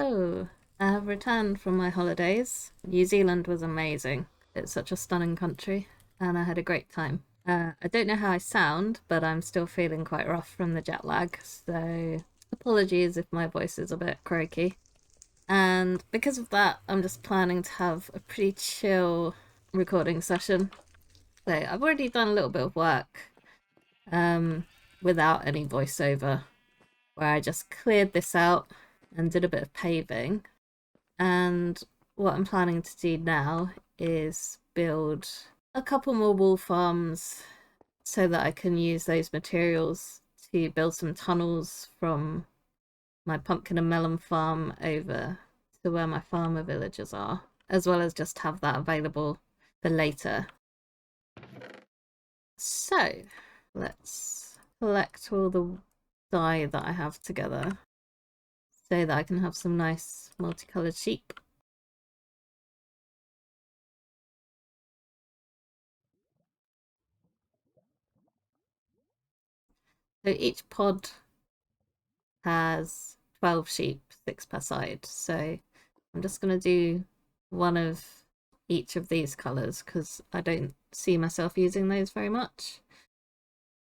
Hello! I have returned from my holidays. New Zealand was amazing. It's such a stunning country, and I had a great time. I don't know how I sound, but I'm still feeling quite rough from the jet lag, so apologies if my voice is a bit croaky. And because of that, I'm just planning to have a pretty chill recording session. So I've already done a little bit of work without any voiceover, where I just cleared this out and did a bit of paving. And what I'm planning to do now is build a couple more wool farms so that I can use those materials to build some tunnels from my pumpkin and melon farm over to where my farmer villagers are, as well as just have that available for later. So let's collect all the dye that I have together so that I can have some nice multicolored sheep. So each pod has 12 sheep, 6 per side. So I'm just going to do one of each of these colours because I don't see myself using those very much.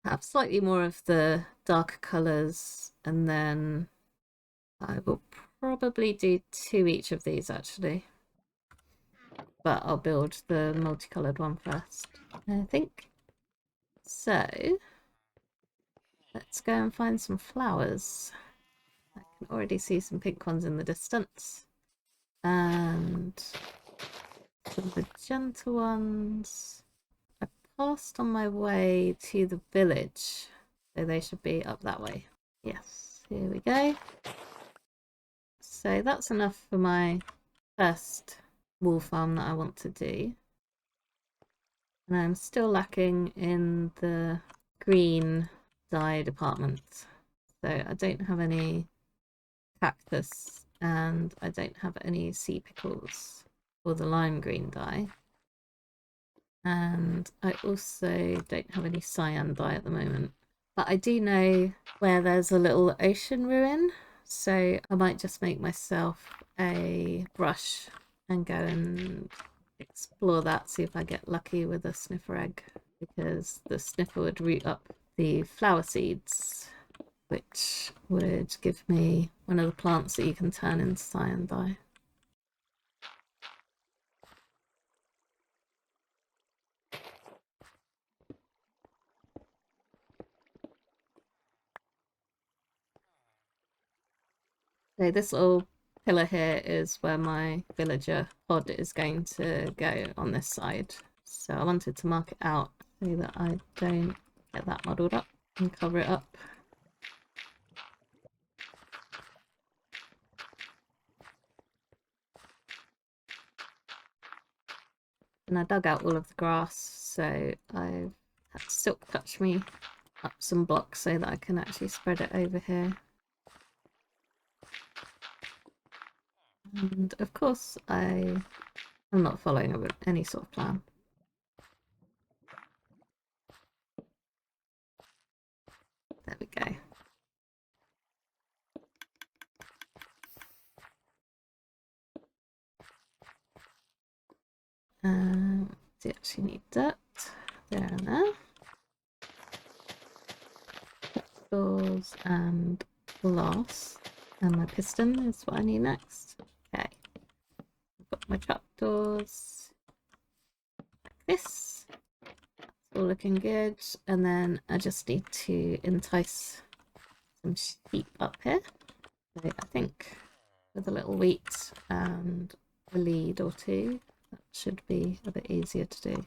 Have slightly more of the darker colours, and then I will probably do 2 each of these actually. But I'll build the multicoloured one first, I think. So let's go and find some flowers. I can already see some pink ones in the distance. And some magenta ones. I passed on my way to the village, so they should be up that way. Yes, here we go. So that's enough for my first wool farm that I want to do. And I'm still lacking in the green dye department. So I don't have any cactus and I don't have any sea pickles for the lime green dye. And I also don't have any cyan dye at the moment. But I do know where there's a little ocean ruin, so I might just make myself a brush and go and explore that, see if I get lucky with a sniffer egg, because the sniffer would root up the flower seeds, which would give me one of the plants that you can turn into cyan dye. So this little pillar here is where my villager pod is going to go on this side. So I wanted to mark it out so that I don't get that muddled up and cover it up. And I dug out all of the grass, so I've had Silk touch me up some blocks so that I can actually spread it over here. And of course I'm not following any sort of plan. There we go. Do you actually need dirt? There and there. Doors and glass. And my piston is what I need next. Okay. I've got my trapdoors like this. That's all looking good. And then I just need to entice some sheep up here. So I think with a little wheat and a lead or two, that should be a bit easier to do.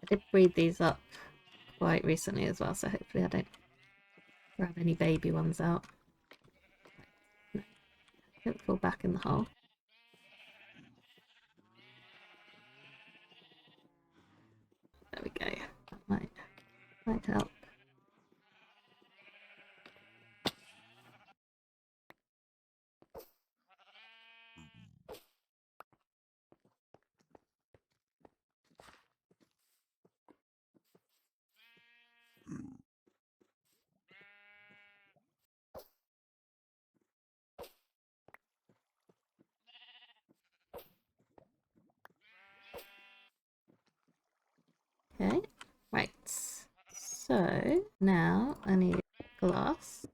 I did breed these up quite recently as well, so hopefully I don't grab any baby ones out. No, don't fall back in the hole. There we go. That might help. now I need glass.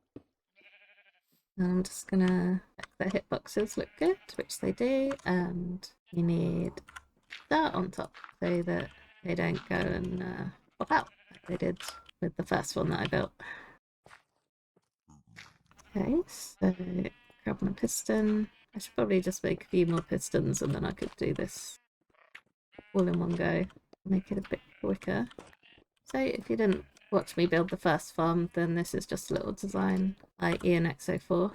And I'm just gonna check the hitboxes look good, which they do, and you need that on top so that they don't go and pop out like they did with the first one that I built. Okay, so grab my piston. I should probably just make a few more pistons and then I could do this all in one go, make it a bit quicker. So if you didn't watch me build the first farm, then this is just a little design like ENX04,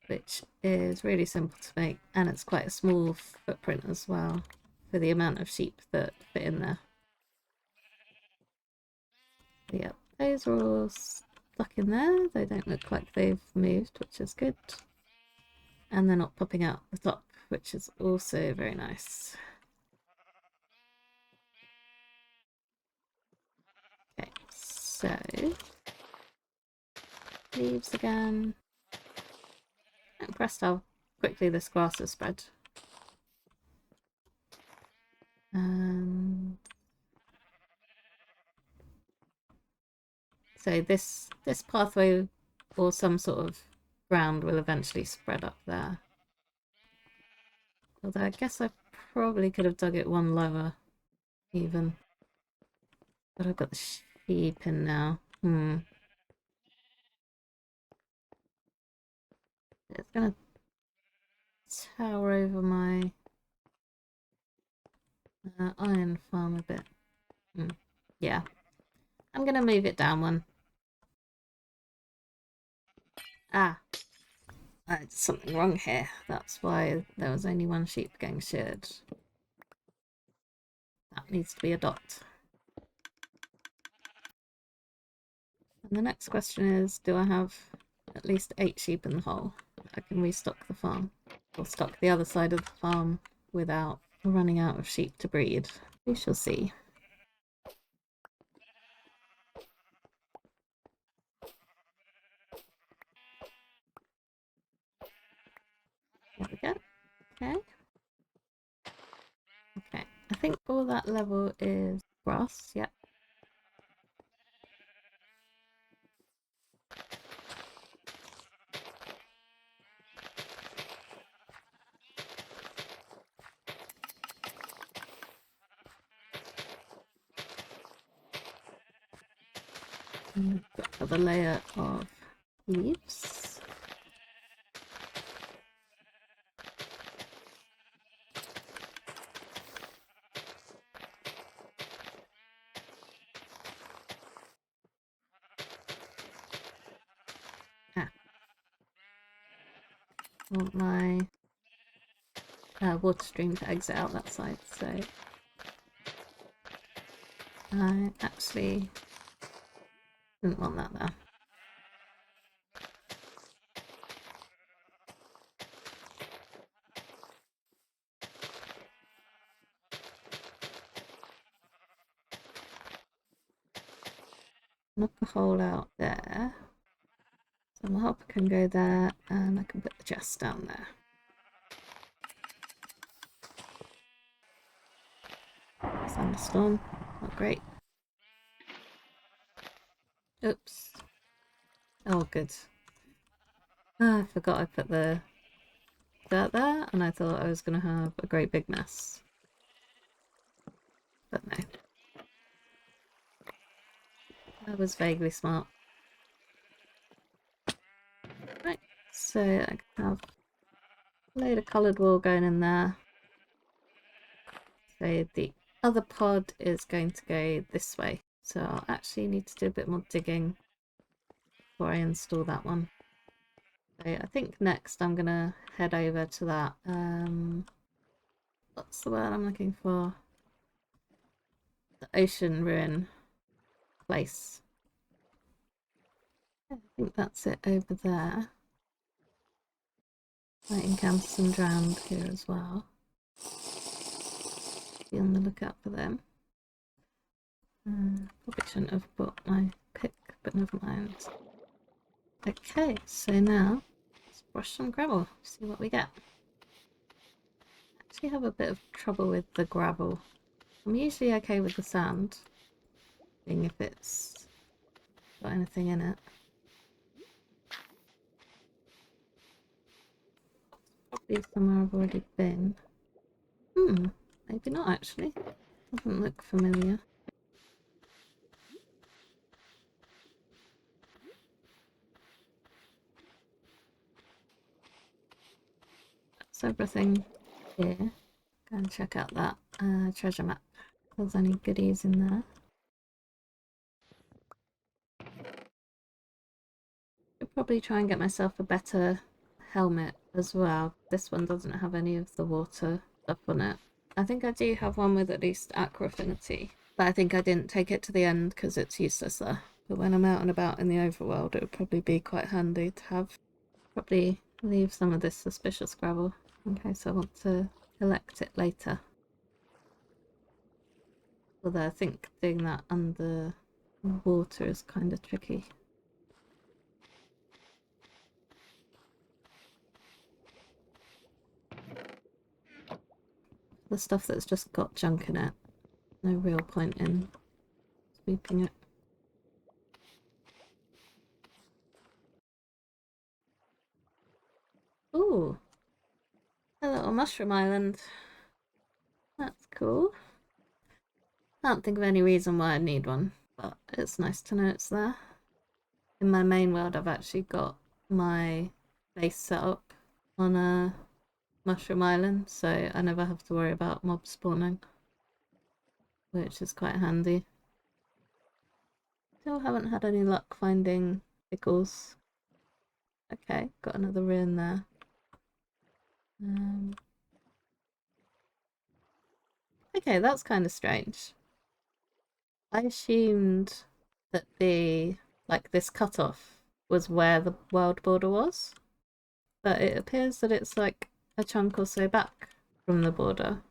which is really simple to make, and it's quite a small footprint as well for the amount of sheep that fit in there. But yeah, those are all stuck in there. They don't look like they've moved, which is good. And they're not popping out the top, which is also very nice. Okay, so leaves again. I'm impressed how quickly this grass has spread. So this pathway or some sort of ground will eventually spread up there. Although I guess I probably could have dug it one lower even. But I've got the sheep in now. It's gonna tower over my iron farm a bit. Yeah. I'm gonna move it down one. Ah. I did something wrong here. That's why there was only one sheep getting sheared. That needs to be a dot. And the next question is, do I have at least 8 sheep in the hole? I can restock the farm. Or stock the other side of the farm without running out of sheep to breed. We shall see. There we go. Okay. Okay. I think all that level is grass. Yep. And got another layer of leaves. I want my water stream to exit out that side, so I actually didn't want that there. Knock a hole out there. So my hopper can go there, and I can put the chest down there. Thunderstorm, not great. Oops. Oh, good. I forgot I put the dirt there, and I thought I was going to have a great big mess. But no. That was vaguely smart. Right, so I can have a load of coloured wool going in there. So the other pod is going to go this way. So I'll actually need to do a bit more digging before I install that one. So I think next I'm going to head over to that, what's the word I'm looking for? The ocean ruin place. I think that's it over there. Might encounter some drowned here as well. Be on the lookout for them. Probably shouldn't have bought my pick, but never mind. Okay, so now let's brush some gravel, see what we get. I actually have a bit of trouble with the gravel. I'm usually okay with the sand, being if it's got anything in it. Probably somewhere I've already been. Maybe not actually. Doesn't look familiar. That's everything here. Go and check out that treasure map. If there's any goodies in there. I'll probably try and get myself a better helmet as well. This one doesn't have any of the water stuff on it. I think I do have one with at least aqua affinity, but I think I didn't take it to the end because it's useless there. But when I'm out and about in the overworld, it would probably be quite handy to have. Probably leave some of this suspicious gravel in case I want to collect it later. Although I think doing that under water is kind of tricky. The stuff that's just got junk in it, no real point in sweeping it. Ooh, a little mushroom island. That's cool. Can't think of any reason why I'd need one, but it's nice to know it's there. In my main world, I've actually got my base set up on a mushroom island, so I never have to worry about mob spawning, which is quite handy. Still haven't had any luck finding pickles. Okay, got another ruin there. Okay, that's kind of strange. I assumed that this cutoff was where the world border was, but it appears that it's like a chunk or so back from the border.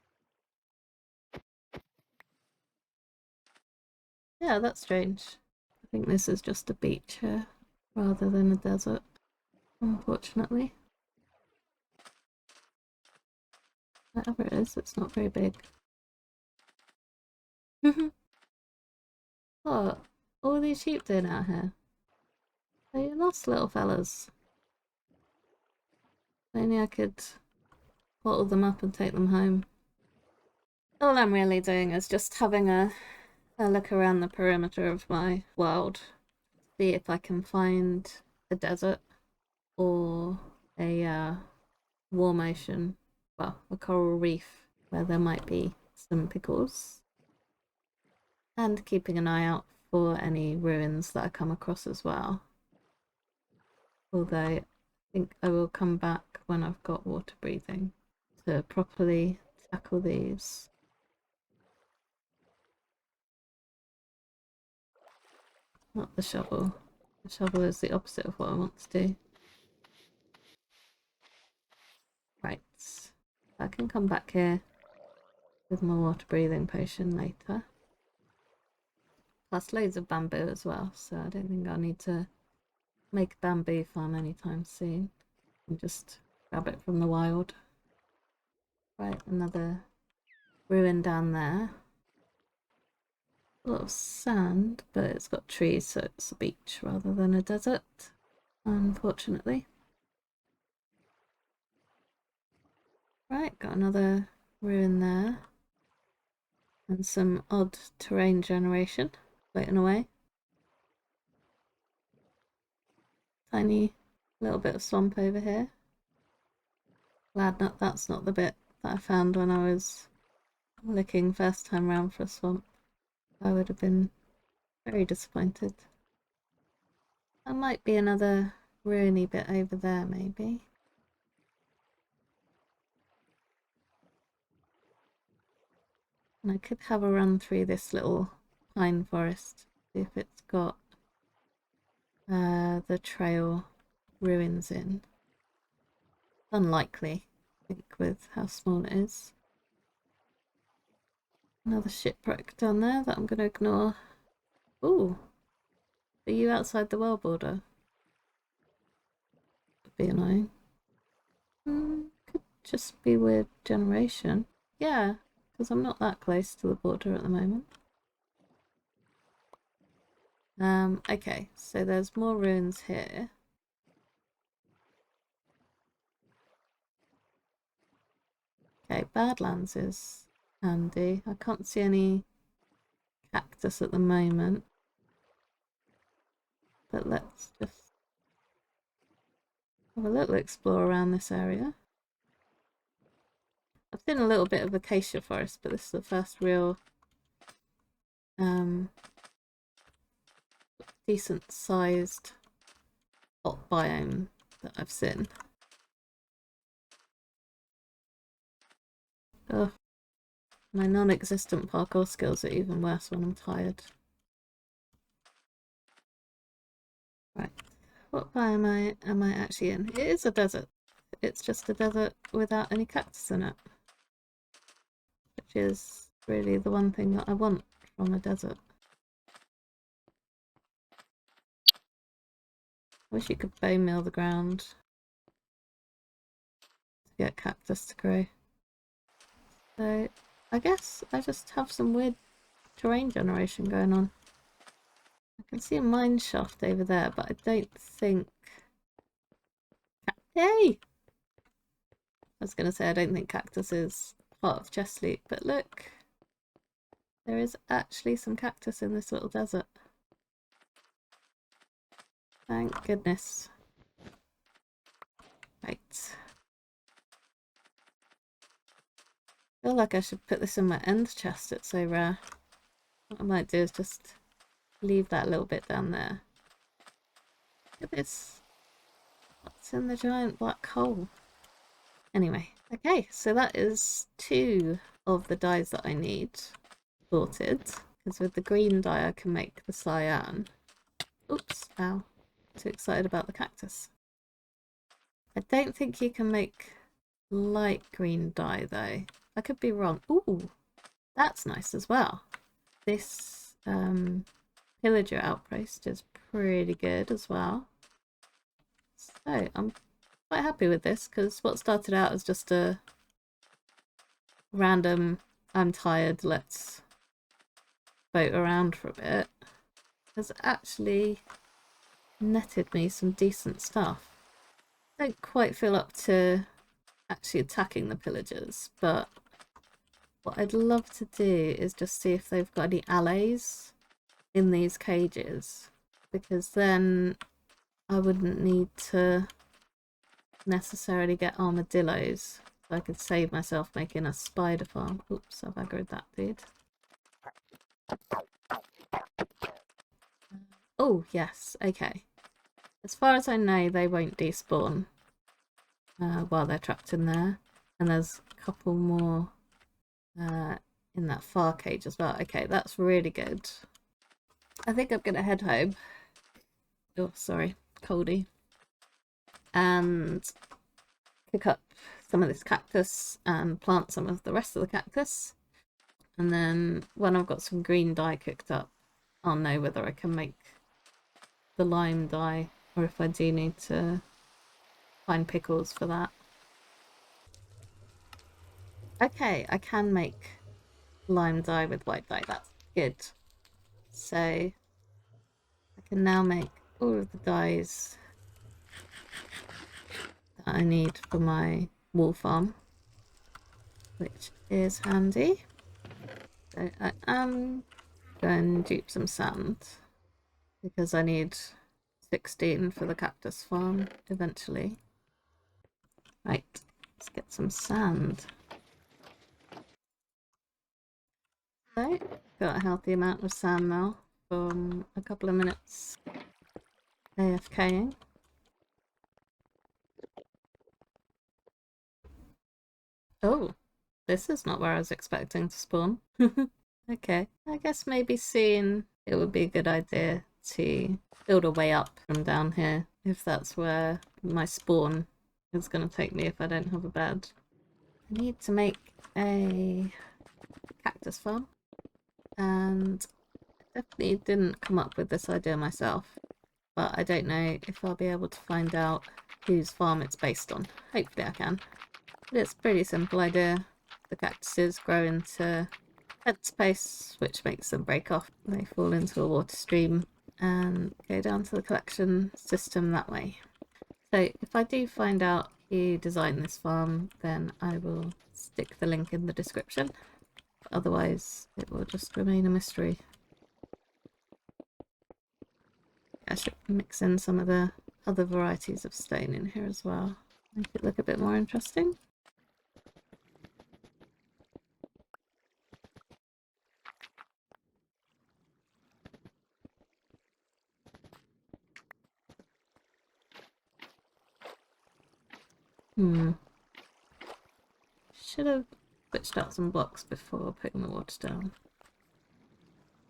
Yeah, that's strange. I think this is just a beach here rather than a desert, unfortunately. Whatever it is, it's not very big. What? All these sheep doing out here? They're lost little fellas. Only I could bottle them up and take them home. All I'm really doing is just having a look around the perimeter of my world, see if I can find a desert or a warm ocean, well, a coral reef where there might be some pickles, and keeping an eye out for any ruins that I come across as well. Although I think I will come back when I've got water breathing to properly tackle these. Not the shovel. The shovel is the opposite of what I want to do. Right. I can come back here with my water breathing potion later. Plus loads of bamboo as well, so I don't think I'll need to make a bamboo farm anytime soon. And just grab it from the wild. Right, another ruin down there. A lot of sand, but it's got trees, so it's a beach rather than a desert, unfortunately. Right, got another ruin there. And some odd terrain generation floating away. Tiny little bit of swamp over here. Glad that's not the bit that I found when I was looking first time round for a swamp. I would have been very disappointed. There might be another ruiny bit over there, maybe. And I could have a run through this little pine forest, see if it's got the trail ruins in. Unlikely, I think, with how small it is. Another shipwreck down there that I'm going to ignore. Ooh, are you outside the world border? Could be annoying. Could just be weird generation. Yeah, because I'm not that close to the border at the moment. Okay, so there's more ruins here. Okay, Badlands is handy. I can't see any cactus at the moment. But let's just have a little explore around this area. I've seen a little bit of acacia forest, but this is the first real decent sized hot biome that I've seen. Ugh, my non-existent parkour skills are even worse when I'm tired. Right, what biome am I actually in? It is a desert. It's just a desert without any cactus in it, which is really the one thing that I want from a desert. I wish you could bone meal the ground to get cactus to grow. So I guess I just have some weird terrain generation going on. I can see a mine shaft over there, but I don't think... Yay! I was going to say I don't think cactus is part of chest loot, but look, there is actually some cactus in this little desert. Thank goodness. Right. I feel like I should put this in my end chest, it's so rare. What I might do is just leave that little bit down there. Look at this. What's in the giant black hole? Anyway, okay, so that is 2 of the dyes that I need sorted. Because with the green dye I can make the cyan. Oops, ow. Too excited about the cactus. I don't think you can make light green dye though. I could be wrong. Ooh, that's nice as well. This pillager outpost is pretty good as well. So I'm quite happy with this because what started out as just a random I'm tired, let's boat around for a bit, has actually netted me some decent stuff. I don't quite feel up to actually attacking the pillagers, but what I'd love to do is just see if they've got any allies in these cages, because then I wouldn't need to necessarily get armadillos. So I could save myself making a spider farm. Oops, I've aggroed that dude. Oh, yes, okay. As far as I know, they won't despawn while they're trapped in there. And there's a couple more in that far cage as well. Okay, that's really good. I think I'm gonna head home. Oh, sorry, coldy. And pick up some of this cactus and plant some of the rest of the cactus. And then when I've got some green dye cooked up, I'll know whether I can make the lime dye or if I do need to find pickles for that. Okay, I can make lime dye with white dye. That's good. So I can now make all of the dyes that I need for my wool farm, which is handy. So I am going to dupe some sand because I need 16 for the cactus farm eventually. Right, let's get some sand. So, got a healthy amount of sand now from a couple of minutes AFKing. Oh, this is not where I was expecting to spawn. Okay, I guess maybe soon it would be a good idea to build a way up from down here if that's where my spawn is going to take me if I don't have a bed. I need to make a cactus farm, and I definitely didn't come up with this idea myself, but I don't know if I'll be able to find out whose farm it's based on. Hopefully I can. But it's a pretty simple idea. The cactuses grow into head space, which makes them break off. They fall into a water stream, and go down to the collection system that way. So if I do find out who designed this farm, then I will stick the link in the description. Otherwise, it will just remain a mystery. I should mix in some of the other varieties of stone in here as well. Make it look a bit more interesting. Should have switched out some blocks before putting the water down.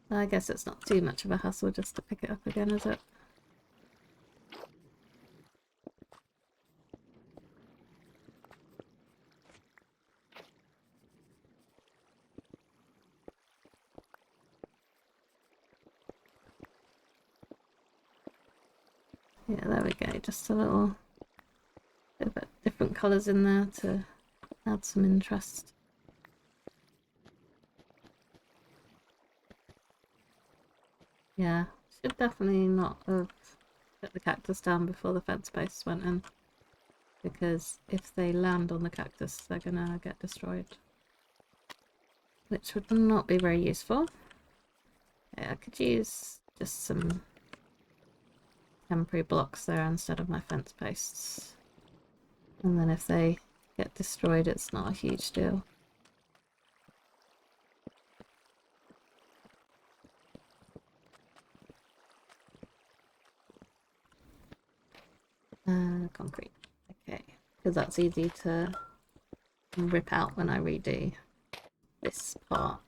I guess it's not too much of a hassle just to pick it up again, is it? Yeah, there we go. Just a little bit of different colours in there to add some interest. Yeah, should definitely not have put the cactus down before the fence posts went in, because if they land on the cactus, they're gonna get destroyed, which would not be very useful. Yeah, I could use just some temporary blocks there instead of my fence posts, and then if they get destroyed, it's not a huge deal. Concrete. Okay, because that's easy to rip out when I redo this part.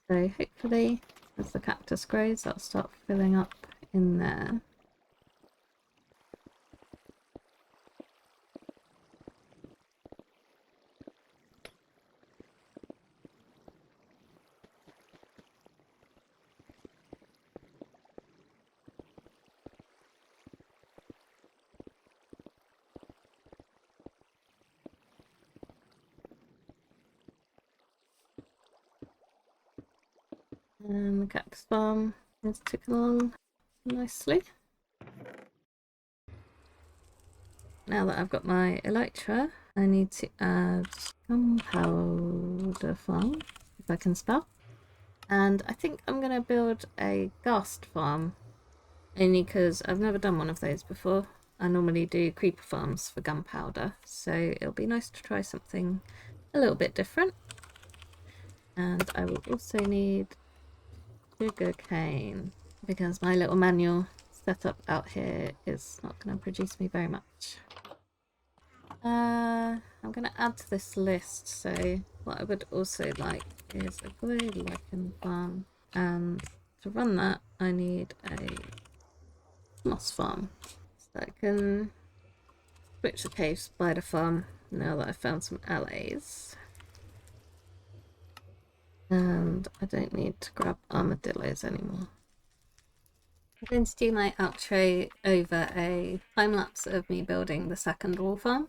So hopefully as the cactus grows, that'll start filling up in there. And the Cactus Farm is ticking along nicely. Now that I've got my elytra, I need to add gunpowder farm, if I can spell. And I think I'm going to build a ghast farm, only because I've never done one of those before. I normally do creeper farms for gunpowder, so it'll be nice to try something a little bit different. And I will also need sugar cane, because my little manual setup out here is not going to produce me very much. I'm going to add to this list, so what I would also like is a glow lichen farm, and to run that I need a moss farm. So I can switch the cave spider farm now that I've found some allies. And I don't need to grab armadillos anymore. I'm going to do my outro over a time lapse of me building the second wool farm.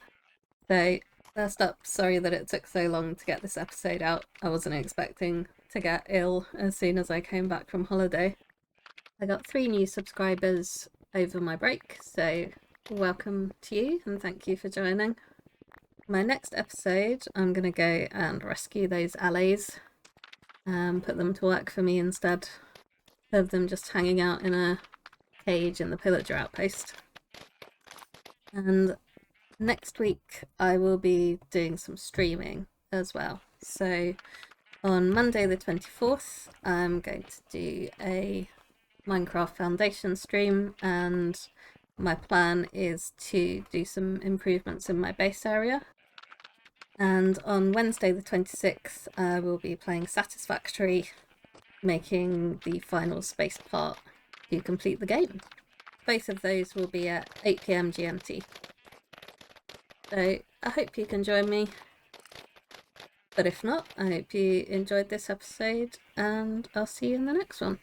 So first up, sorry that it took so long to get this episode out. I wasn't expecting to get ill as soon as I came back from holiday. I got 3 new subscribers over my break, so welcome to you and thank you for joining. My next episode, I'm going to go and rescue those allies and put them to work for me instead of them just hanging out in a cage in the pillager outpost. And next week I will be doing some streaming as well. So on Monday the 24th I'm going to do a Minecraft Foundation stream, and my plan is to do some improvements in my base area. And on Wednesday the 26th I will be playing Satisfactory, making the final space part to complete the game. Both of those will be at 8 PM GMT. So I hope you can join me, but if not, I hope you enjoyed this episode and I'll see you in the next one.